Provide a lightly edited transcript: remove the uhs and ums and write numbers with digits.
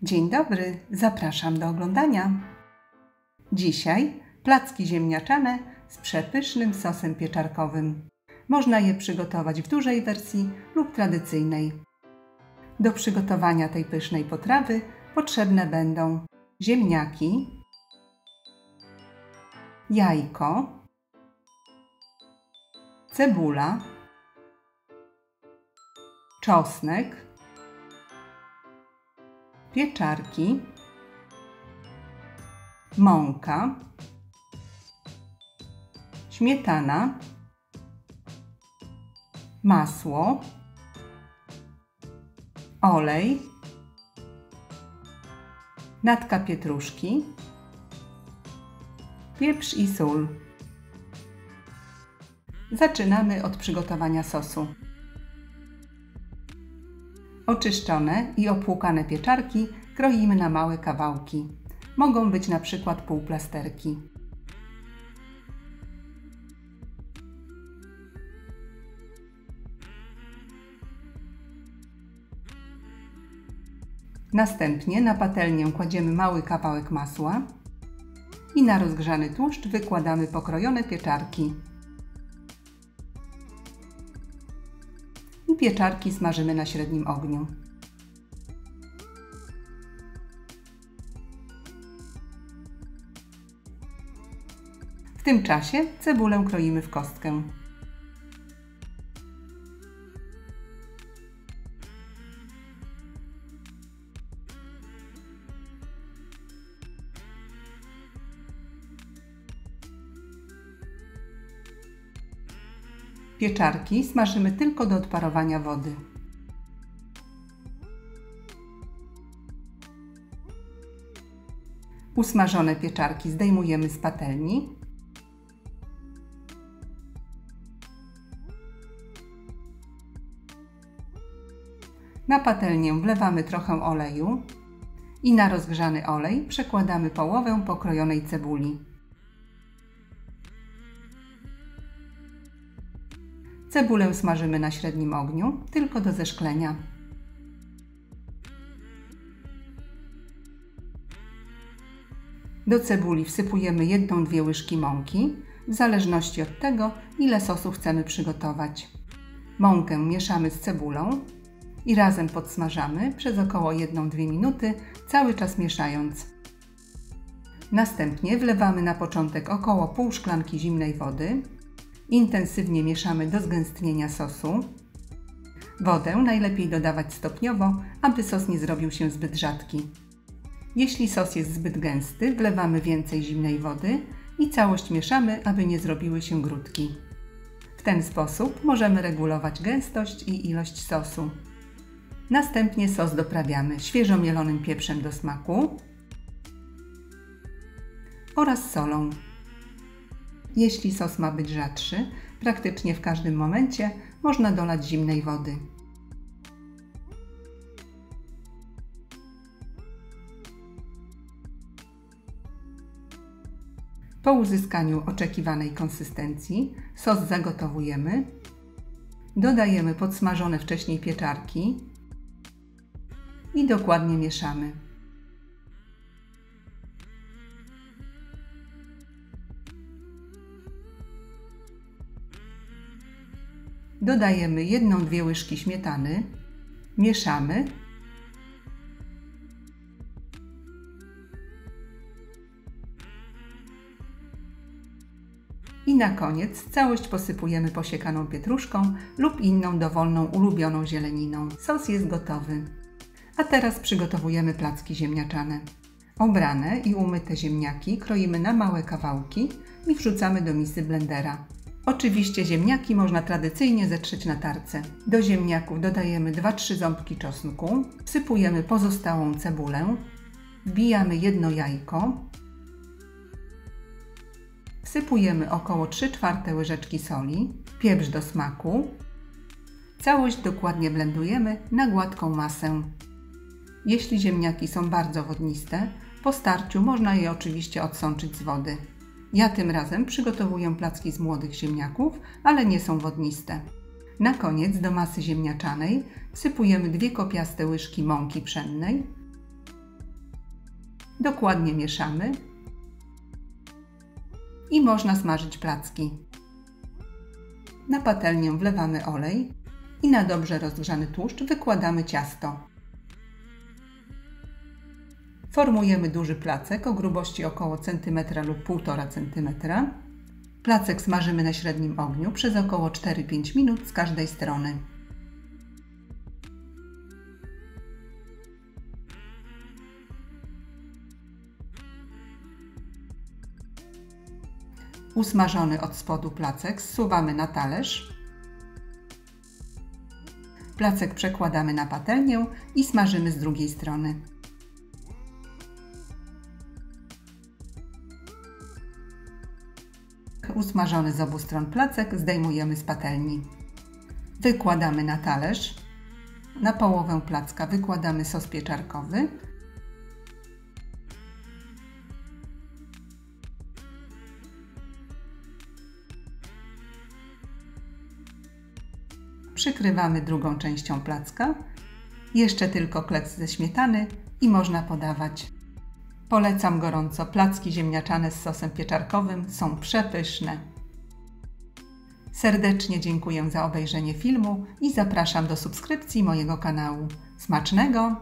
Dzień dobry, zapraszam do oglądania. Dzisiaj placki ziemniaczane z przepysznym sosem pieczarkowym. Można je przygotować w dużej wersji lub tradycyjnej. Do przygotowania tej pysznej potrawy potrzebne będą ziemniaki, jajko, cebula, czosnek, pieczarki, mąka, śmietana, masło, olej, natka pietruszki, pieprz i sól. Zaczynamy od przygotowania sosu. Oczyszczone i opłukane pieczarki kroimy na małe kawałki. Mogą być na przykład półplasterki. Następnie na patelnię kładziemy mały kawałek masła i na rozgrzany tłuszcz wykładamy pokrojone pieczarki. I pieczarki smażymy na średnim ogniu. W tym czasie cebulę kroimy w kostkę. Pieczarki smażymy tylko do odparowania wody. Usmażone pieczarki zdejmujemy z patelni. Na patelnię wlewamy trochę oleju i na rozgrzany olej przekładamy połowę pokrojonej cebuli. Cebulę smażymy na średnim ogniu, tylko do zeszklenia. Do cebuli wsypujemy 1–2 łyżki mąki, w zależności od tego, ile sosu chcemy przygotować. Mąkę mieszamy z cebulą i razem podsmażamy przez około 1–2 minuty, cały czas mieszając. Następnie wlewamy na początek około pół szklanki zimnej wody. Intensywnie mieszamy do zgęstnienia sosu. Wodę najlepiej dodawać stopniowo, aby sos nie zrobił się zbyt rzadki. Jeśli sos jest zbyt gęsty, wlewamy więcej zimnej wody i całość mieszamy, aby nie zrobiły się grudki. W ten sposób możemy regulować gęstość i ilość sosu. Następnie sos doprawiamy świeżo mielonym pieprzem do smaku oraz solą. Jeśli sos ma być rzadszy, praktycznie w każdym momencie można dolać zimnej wody. Po uzyskaniu oczekiwanej konsystencji sos zagotowujemy, dodajemy podsmażone wcześniej pieczarki i dokładnie mieszamy. Dodajemy 1–2 łyżki śmietany, mieszamy i na koniec całość posypujemy posiekaną pietruszką lub inną dowolną ulubioną zieleniną. Sos jest gotowy. A teraz przygotowujemy placki ziemniaczane. Obrane i umyte ziemniaki kroimy na małe kawałki i wrzucamy do misy blendera. Oczywiście ziemniaki można tradycyjnie zetrzeć na tarce. Do ziemniaków dodajemy 2–3 ząbki czosnku, wsypujemy pozostałą cebulę, wbijamy 1 jajko, wsypujemy około 3/4 łyżeczki soli, pieprz do smaku. Całość dokładnie blendujemy na gładką masę. Jeśli ziemniaki są bardzo wodniste, po starciu można je oczywiście odsączyć z wody. Ja tym razem przygotowuję placki z młodych ziemniaków, ale nie są wodniste. Na koniec do masy ziemniaczanej wsypujemy 2 kopiaste łyżki mąki pszennej, Dokładnie mieszamy i można smażyć placki. Na patelnię wlewamy olej i na dobrze rozgrzany tłuszcz wykładamy ciasto. Formujemy duży placek o grubości około centymetra lub 1,5 cm. Placek smażymy na średnim ogniu przez około 4-5 minut z każdej strony. Usmażony od spodu placek zsuwamy na talerz. Placek przekładamy na patelnię i smażymy z drugiej strony. Usmażony z obu stron placek zdejmujemy z patelni. Wykładamy na talerz. Na połowę placka wykładamy sos pieczarkowy. Przykrywamy drugą częścią placka. Jeszcze tylko klec ze śmietany i można podawać. Polecam gorąco. Placki ziemniaczane z sosem pieczarkowym są przepyszne. Serdecznie dziękuję za obejrzenie filmu i zapraszam do subskrypcji mojego kanału. Smacznego!